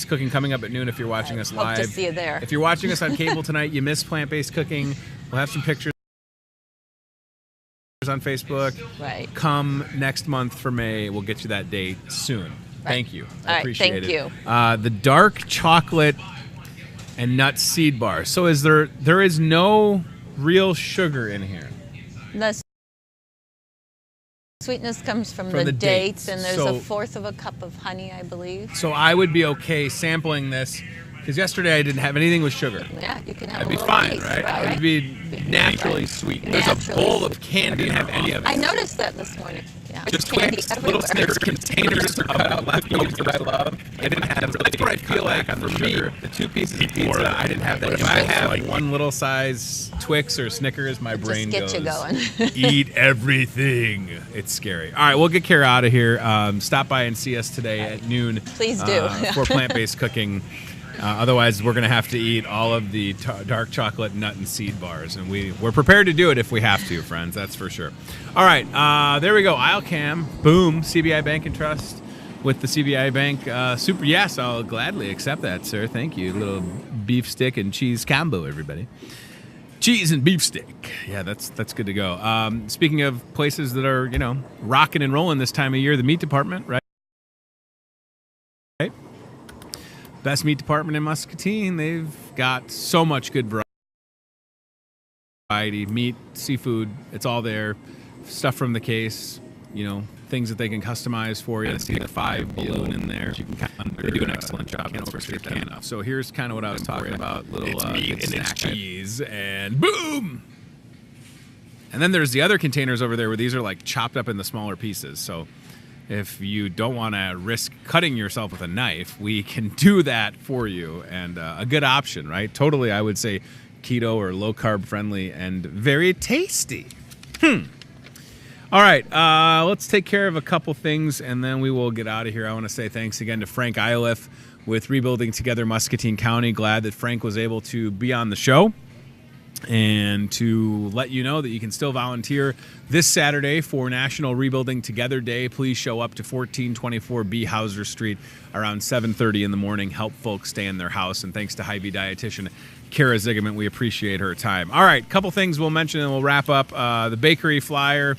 cooking coming up at noon if you're watching us live. Hope to see you there. If you're watching us on cable tonight, you missed plant-based cooking. We'll have some pictures on Facebook. Right. Come next month for May. We'll get you that date soon. Thank you. I right, appreciate thank it. you. The dark chocolate and nut seed bar. So there is no real sugar in here. The sweetness comes from the the dates. dates, and there's So- a fourth of a cup of honey, I believe. So I would be okay sampling this because yesterday I didn't have anything with sugar. Yeah, you can have That'd a be little fine, taste, right? It'd be naturally sweet. There's a Naturally bowl of candy. Didn't have any of it. I noticed that this morning. Yeah, Just candy Twix, everywhere. little Snickers containers of leftovers that I love. I didn't have really. That's what I feel like for me. The 2 pieces of pizza, I didn't have that. If I have like one little size Twix or Snickers, my brain get you goes, going. eat everything. It's scary. All right, we'll get Kara out of here. Stop by and see us today at noon. Please do. For plant-based cooking. Otherwise, we're going to have to eat all of the dark chocolate nut and seed bars, and we're prepared to do it if we have to, friends. That's for sure. All right, there we go. Aisle cam, boom. CBI Bank and Trust with the CBI Bank super. Yes, I'll gladly accept that, sir. Thank you. Little beef stick and cheese combo, everybody. Cheese and beef stick. Yeah, that's good to go. Speaking of places that are rocking and rolling this time of year, the meat department, right? Best meat department in Muscatine. They've got so much good variety. Meat, seafood, it's all there. Stuff from the case, things that they can customize for you. See the 5 balloon in there. They do an excellent job. So here's kind of what I was talking about. Little meat and it's cheese, and boom! And then there's the other containers over there where these are like chopped up into smaller pieces. So if you don't want to risk cutting yourself with a knife, we can do that for you. And a good option, right? Totally, I would say keto or low-carb friendly and very tasty. All right, let's take care of a couple things, and then we will get out of here. I want to say thanks again to Frank Iliff with Rebuilding Together Muscatine County. Glad that Frank was able to be on the show. And to let you know that you can still volunteer this Saturday for National Rebuilding Together Day. Please show up to 1424 B. Hauser Street around 7:30 in the morning. Help folks stay in their house. And thanks to Hy-Vee dietitian Kara Zigament. We appreciate her time. All right, couple things we'll mention and we'll wrap up. The bakery flyer.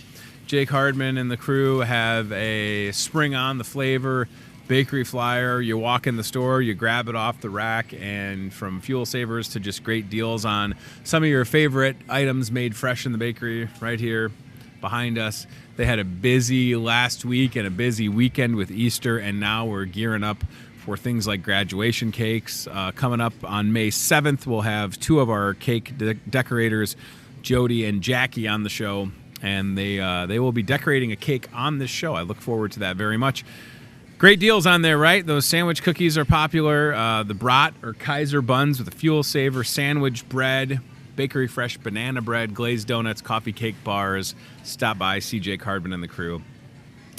Jake Hardman and the crew have a Spring On the Flavor bakery flyer. You walk in the store, you grab it off the rack, and from fuel savers to just great deals on some of your favorite items made fresh in the bakery right here behind us. They had a busy last week and a busy weekend with Easter, and now we're gearing up for things like graduation cakes. Coming up on May 7th, we'll have two of our cake decorators, Jody and Jackie, on the show, and they will be decorating a cake on this show. I look forward to that very much. Great deals on there, right? Those sandwich cookies are popular. The Brat or Kaiser buns with a fuel saver, sandwich bread, bakery fresh banana bread, glazed donuts, coffee cake bars. Stop by CJ Cardman and the crew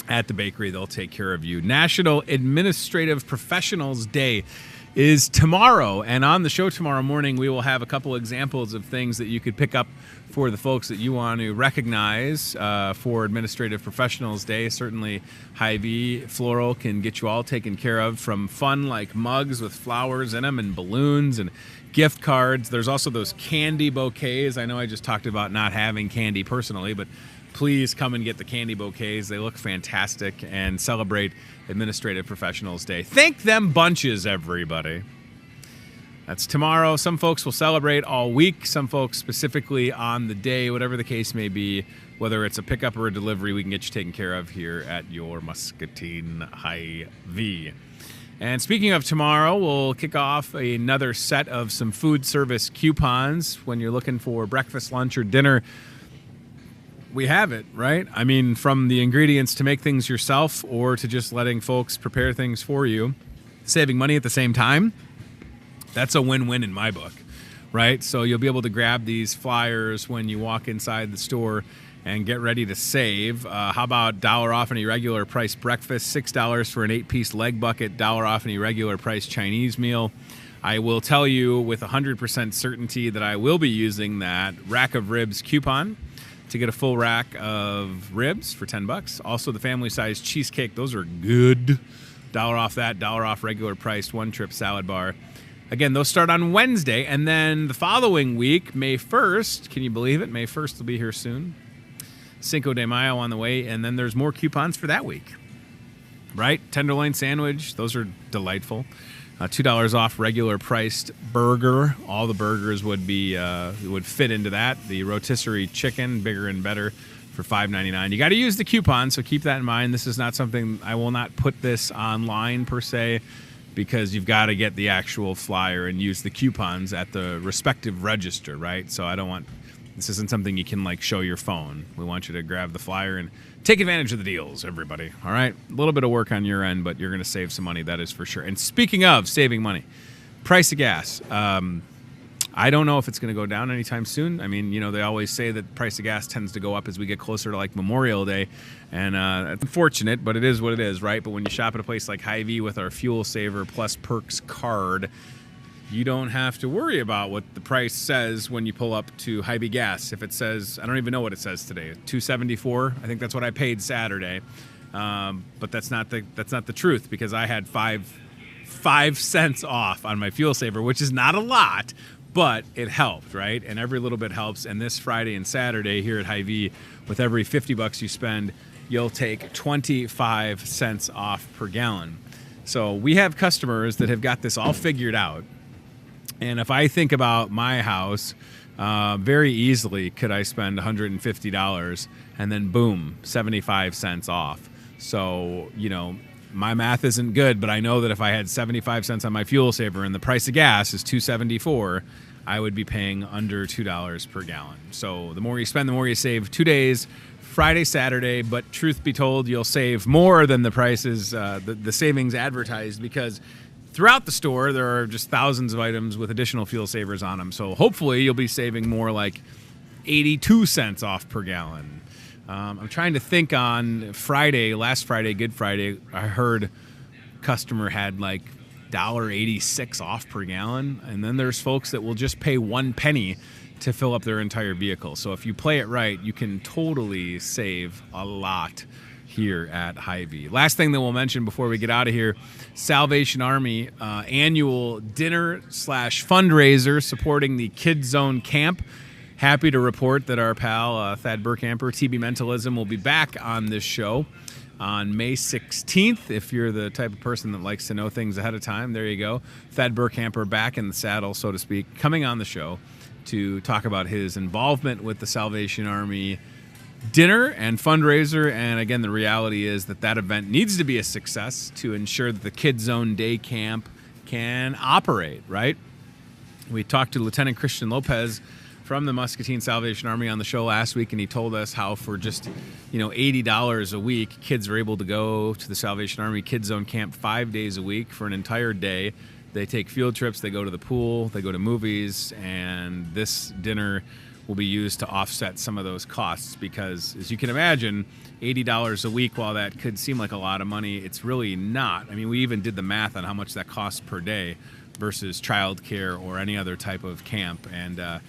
at the bakery. They'll take care of you. National Administrative Professionals Day is tomorrow, and on the show tomorrow morning we will have a couple examples of things that you could pick up for the folks that you want to recognize for Administrative Professionals Day. Certainly Hy-Vee Floral can get you all taken care of, from fun like mugs with flowers in them and balloons and gift cards. There's also those candy bouquets. I know I just talked about not having candy personally, but please come and get the candy bouquets. They look fantastic, and celebrate Administrative Professionals Day. Thank them bunches, everybody. That's tomorrow. Some folks will celebrate all week. Some folks specifically on the day, whatever the case may be, whether it's a pickup or a delivery, we can get you taken care of here at your Muscatine Hy-Vee. And speaking of tomorrow, we'll kick off another set of some food service coupons. When you're looking for breakfast, lunch, or dinner, we have it, right? I mean, from the ingredients to make things yourself or to just letting folks prepare things for you, saving money at the same time, that's a win-win in my book, right? So you'll be able to grab these flyers when you walk inside the store and get ready to save. How about $1 off an irregular price breakfast, $6 for an 8-piece leg bucket, $1 off an irregular price Chinese meal. I will tell you with 100% certainty that I will be using that rack of ribs coupon to get a full rack of ribs for $10. Also the family size cheesecake, those are good. $1 off that, $1 off regular priced one trip salad bar. Again, those start on Wednesday, and then the following week, May 1st, can you believe it? May 1st will be here soon. Cinco de Mayo on the way, and then there's more coupons for that week, right? Tenderloin sandwich, those are delightful. $2 off regular priced burger. All the burgers would fit into that. The rotisserie chicken, bigger and better, for $5.99. You got to use the coupon, so keep that in mind. This is not something, I will not put this online per se, because you've got to get the actual flyer and use the coupons at the respective register, right? So this isn't something you can like show your phone. We want you to grab the flyer and take advantage of the deals, everybody. All right? A little bit of work on your end, but you're going to save some money, that is for sure. And speaking of saving money, price of gas. I don't know if it's going to go down anytime soon. I mean, they always say that the price of gas tends to go up as we get closer to like Memorial Day. And it's unfortunate, but it is what it is, right? But when you shop at a place like Hy-Vee with our Fuel Saver Plus Perks card, you don't have to worry about what the price says when you pull up to Hy-Vee gas. If it says, I don't even know what it says today, $2.74. I think that's what I paid Saturday. But that's not the truth, because I had 5 cents off on my Fuel Saver, which is not a lot, but it helped, right? And every little bit helps. And this Friday and Saturday here at Hy-Vee, with every $50 you spend, you'll take 25 cents off per gallon. So we have customers that have got this all figured out. And if I think about my house, very easily could I spend $150 and then boom, 75 cents off. So, my math isn't good, but I know that if I had 75 cents on my Fuel Saver and the price of gas is $2.74, I would be paying under $2 per gallon. So the more you spend, the more you save. 2 days, Friday, Saturday, but truth be told, you'll save more than the prices, the savings advertised, because throughout the store, there are just thousands of items with additional fuel savers on them. So hopefully you'll be saving more like 82 cents off per gallon. I'm trying to think on Friday, last Friday, Good Friday, I heard customer had like $1.86 off per gallon. And then there's folks that will just pay 1 penny to fill up their entire vehicle. So if you play it right, you can totally save a lot here at Hy-Vee. Last thing that we'll mention before we get out of here, Salvation Army annual dinner/fundraiser supporting the Kids Zone Camp. Happy to report that our pal Thad Burkamper, TB Mentalism, will be back on this show on May 16th. If you're the type of person that likes to know things ahead of time, there you go. Thad Burkhamper back in the saddle, so to speak, coming on the show to talk about his involvement with the Salvation Army dinner and fundraiser. And again, the reality is that event needs to be a success to ensure that the Kids Zone Day Camp can operate, right? We talked to Lieutenant Christian Lopez from the Muscatine Salvation Army on the show last week, and he told us how for just, $80 a week, kids are able to go to the Salvation Army Kids Zone Camp 5 days a week for an entire day. They take field trips, they go to the pool, they go to movies, and this dinner will be used to offset some of those costs because, as you can imagine, $80 a week, while that could seem like a lot of money, it's really not. I mean, we even did the math on how much that costs per day versus childcare or any other type of camp. And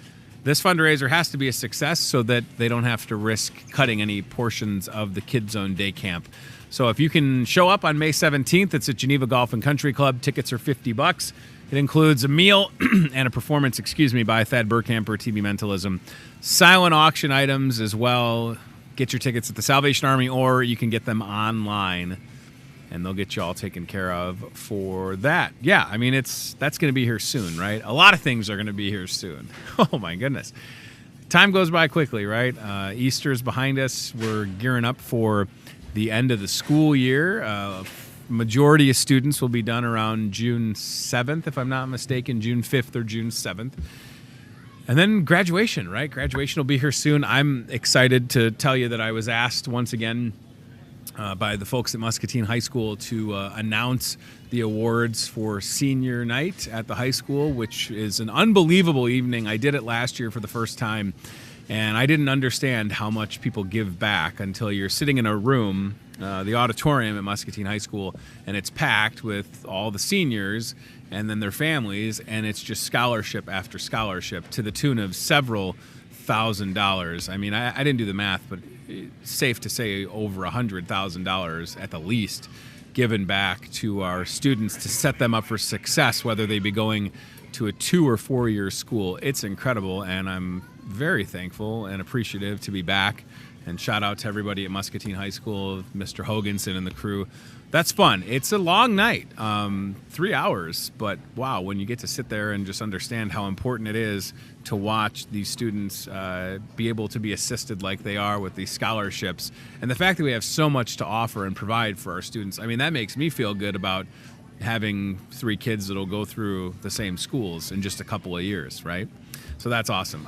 this fundraiser has to be a success so that they don't have to risk cutting any portions of the Kids Zone Day Camp. So if you can show up on May 17th, it's at Geneva Golf and Country Club. Tickets are $50. It includes a meal and a performance, by Thad Burkhamper, TV Mentalism. Silent auction items as well. Get your tickets at the Salvation Army, or you can get them online, and they'll get you all taken care of for that. Yeah, I mean, that's going to be here soon, right? A lot of things are going to be here soon. Oh, my goodness. Time goes by quickly, right? Easter's behind us. We're gearing up for the end of the school year. Majority of students will be done around June 7th, if I'm not mistaken, June 5th or June 7th. And then graduation, right? Graduation will be here soon. I'm excited to tell you that I was asked once again by the folks at Muscatine High School to announce the awards for senior night at the high school, which is an unbelievable evening. I did it last year for the first time, and I didn't understand how much people give back until you're sitting in a room, the auditorium at Muscatine High School, and it's packed with all the seniors and then their families, and it's just scholarship after scholarship to the tune of several $1,000. I mean, I didn't do the math, but it's safe to say over $100,000 at the least given back to our students to set them up for success, whether they be going to a 2 or 4 year school. It's incredible, and I'm very thankful and appreciative to be back. And shout out to everybody at Muscatine High School, Mr. Hoganson and the crew. That's fun. It's a long night, 3 hours, but wow, when you get to sit there and just understand how important it is to watch these students be able to be assisted like they are with these scholarships, and the fact that we have so much to offer and provide for our students, I mean, that makes me feel good about having 3 kids that'll go through the same schools in just a couple of years, right? So that's awesome.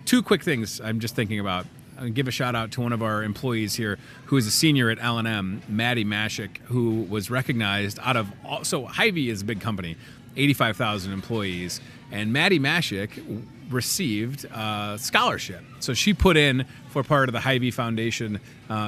2 quick things I'm just thinking about. I'll give a shout out to one of our employees here who is a senior at L&M, Maddie Mashik, who was recognized out of all, so Hy-Vee is a big company, 85,000 employees, and Maddie Mashik received a scholarship. So she put in for part of the Hy-Vee Foundation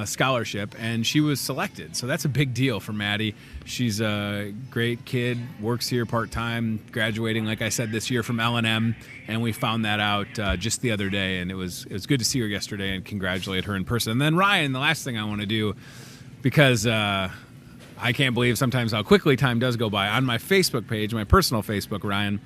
scholarship, and she was selected. So that's a big deal for Maddie. She's a great kid, works here part-time, graduating, like I said, this year from L&M, and we found that out just the other day, and it was good to see her yesterday and congratulate her in person. And then Ryan, the last thing I want to do, because I can't believe sometimes how quickly time does go by, on my Facebook page, my personal Facebook, Ryan,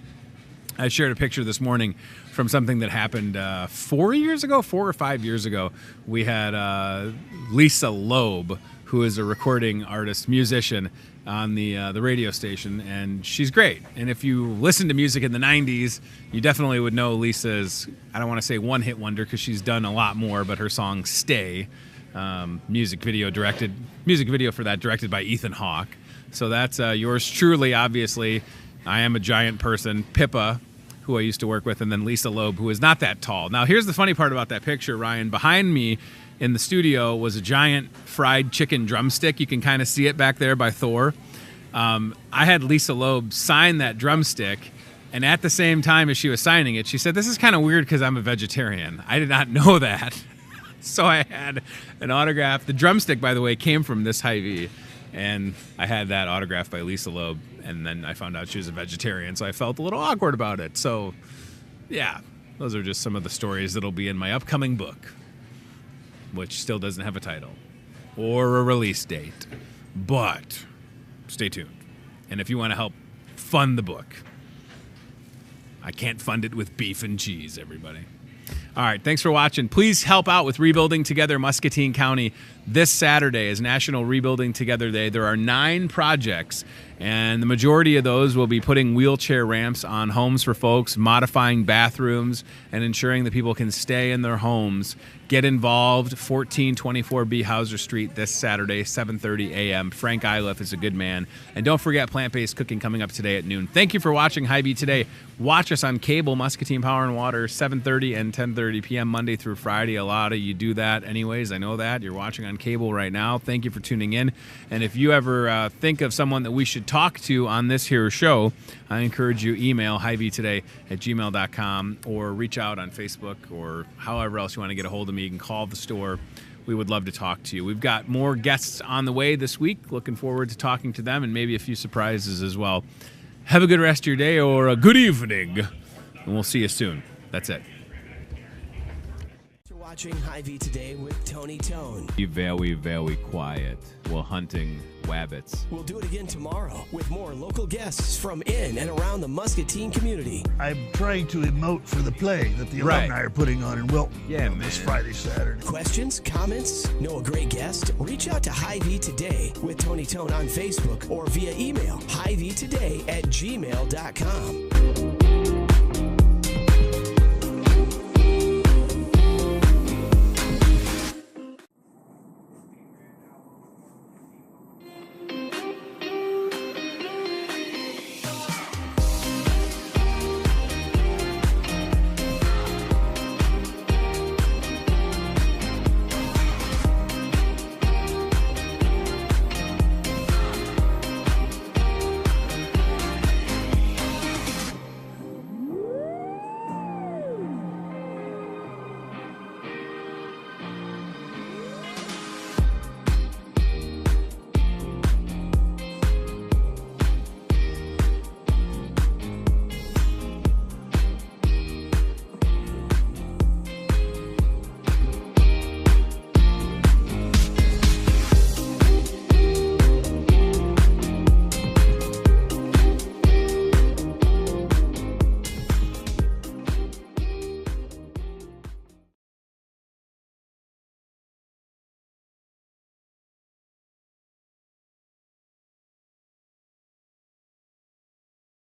I shared a picture this morning from something that happened 4 or 5 years ago. We had Lisa Loeb, who is a recording artist, musician, on the radio station, and she's great. And if you listen to music in the 90s, you definitely would know Lisa's, I don't want to say one-hit wonder because she's done a lot more, but her song Stay, music video for that directed by Ethan Hawke. So that's yours truly, obviously. I am a giant person, Pippa, who I used to work with, and then Lisa Loeb, who is not that tall. Now, here's the funny part about that picture, Ryan. Behind me in the studio was a giant fried chicken drumstick. You can kind of see it back there by Thor. I had Lisa Loeb sign that drumstick, and at the same time as she was signing it, she said, "This is kind of weird because I'm a vegetarian." I did not know that. So I had an autograph. The drumstick, by the way, came from this Hy-Vee, and I had that autographed by Lisa Loeb. And then I found out she was a vegetarian, so I felt a little awkward about it. So, yeah, those are just some of the stories that'll be in my upcoming book, which still doesn't have a title or a release date. But stay tuned. And if you want to help fund the book, I can't fund it with beef and cheese, everybody. All right, thanks for watching. Please help out with Rebuilding Together Muscatine County. This Saturday is National Rebuilding Together Day. There are 9 projects, and the majority of those will be putting wheelchair ramps on homes for folks, modifying bathrooms, and ensuring that people can stay in their homes. Get involved, 1424B Hauser Street this Saturday, 7:30 a.m. Frank Iliff is a good man. And don't forget plant-based cooking coming up today at noon. Thank you for watching Hy-Vee Today. Watch us on cable, Muscatine Power and Water, 7:30 and 10:30 p.m. Monday through Friday. A lot of you do that anyways. I know that. You're watching on cable right now. Thank you for tuning in. And if you ever think of someone that we should talk to on this here show, I encourage you email hyveetoday@gmail.com or reach out on Facebook or however else you want to get a hold of me. You can call the store. We would love to talk to you. We've got more guests on the way this week. Looking forward to talking to them and maybe a few surprises as well. Have a good rest of your day or a good evening, and we'll see you soon. That's it. You're watching Hy-Vee Today with Tony Tone. Be very, very quiet while hunting wabbits. We'll do it again tomorrow with more local guests from in and around the Muscatine community. I'm trying to emote for the play that the alumni are putting on in Wilton this Friday, Saturday. Questions, comments, know a great guest? Reach out to Hy-Vee Today with Tony Tone on Facebook or via email, hyveetoday@gmail.com.